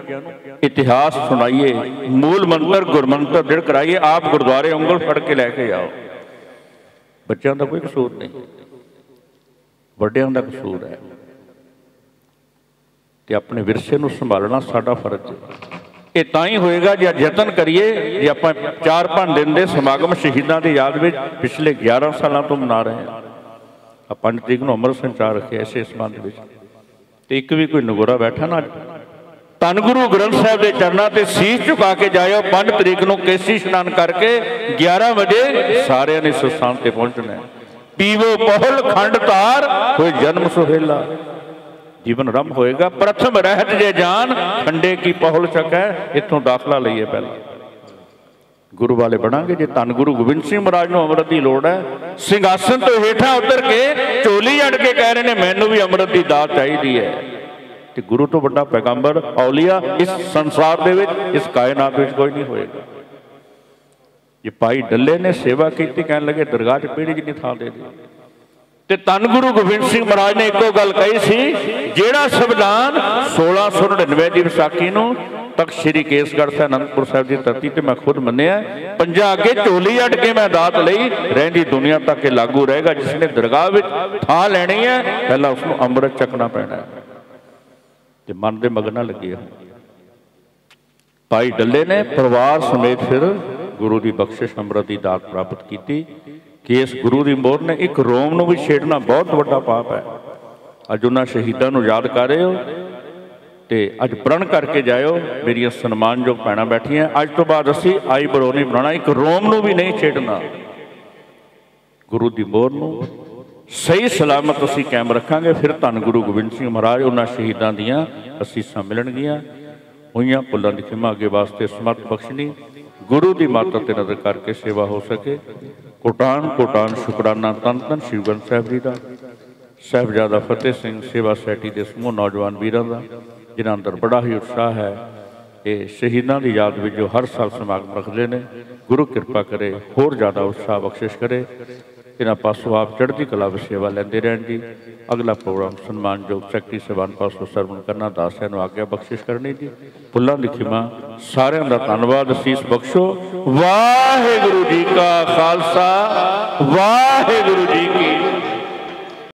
इतिहास सुनाइए, मूल मंत्र गुरमंत्र दृढ़ कराइए। आप गुरुद्वारे उंगल फड़ के लैके आओ। बच्चों का कोई कसूर नहीं, वड्डियां दा कसूर है। ते अपने विरसे नूं संभालना साडा फर्ज है। ये तां ही होएगा जे यतन करिए। जे आपां 4-5 दिन दे समागम शहीदां दी याद विच पिछले 11 सालों तो मना रहे हैं। 5 तरीक नूं अमृत संचार रखे इसे संबंध विच, ते एक भी कोई नगोरा बैठा ना। धन गुरु ग्रंथ साहिब के चरणों से शीश झुका के जाओ। 5 तरीक नूं केसी स्नान करके 11 बजे सारिਆਂ ने इस स्थान पर पहुंचना है। पीवो पहुल खंड तार, कोई जन्म सुहेला, जीवन आरंभ होएगा। प्रथम रहत जे जान, खंडे की पहुल चकै, इतों दाखला लईए। पहला गुरु वाले बनांगे जे धन गुरु गोबिंद सिंह महाराज नूं अमृत की लोड़ है। सिंघासन तो हेठा उतर के झोली अड़ के कह रहे हैं मैनू भी अमृत की दात चाहिए है। तो गुरु तो बड़ा पैगंबर औलिया इस संसार दे विच, इस कायनात विच कोई नहीं होएगा। ये भाई डल्ले ने सेवा की, कहने लगे दरगाह च पीढ़ी च नहीं थां दे दी। ते धन गुरु गोबिंद सिंह महाराज ने एको गल कही सी, जेड़ा संविधान 1699 की विसाखी नूं तक श्री केसगढ़ से आनंदपुर साहिब की धरती ते मैं खुद मन्निया, पंजा अगे झोली अट के मैं दात लई, रहिंदी दुनिया तक लागू रहेगा। जिसने दरगाह विच थां लैनी है, पहला उसनूं अमृत चकना पैना है। ते मन दे मगना लगे हो। भाई डल्ले ने परिवार समेत फिर गुरु की बख्शिश अमृत की दात प्राप्त की कि इस गुरु की मोहर ने एक रोम नूं भी छेड़ना बहुत बड़ा पाप है। अज उन्होंने शहीदों को याद कर रहे हो तो अज प्रण करके जाओ। मेरिया सन्मानयोग भैणां बैठियां, अज तो बाद असीं आई बड़ो नहीं बनाना, एक रोम नूं भी नहीं छेड़ना। गुरु की मोहर नूं सही सलामत असीं कायम रखांगे, फिर धन गुरु गोबिंद सिंह महाराज उन्होंने शहीदों दीआं असीसां मिलणगीआं। होईआं भुल्लां दी खिमा अगे वास्ते समर्थ बख्शनी। गुरु की माता ते नज़र करके सेवा हो सके। कोटान कोटान शुकराना तन तन श्री ग्रंथ साहिब जी का, साहिबजादा फतेह सिंह सेवा सोसाइटी के समूह नौजवान वीरों का, जिन्हां अंदर बड़ा ही उत्साह है। ये शहीदों की याद में जो हर साल समागम रखते हैं, गुरु कृपा करे होर ज़्यादा उत्साह बख्शिश करे। इन्होंने पासों आप चढ़ती कला में सेवा लेंदे रहन जी। अगला प्रोग्राम सन्मानयोग सैकटरी साहबान पासों सरवण करना, दासियां नूं आग्या बख्शिश करनी जी। फुल्लां दी खिमा सारिआं दा धन्नवाद, असीस बख्शो। वाहिगुरू जी का खालसा, वाहिगुरू जी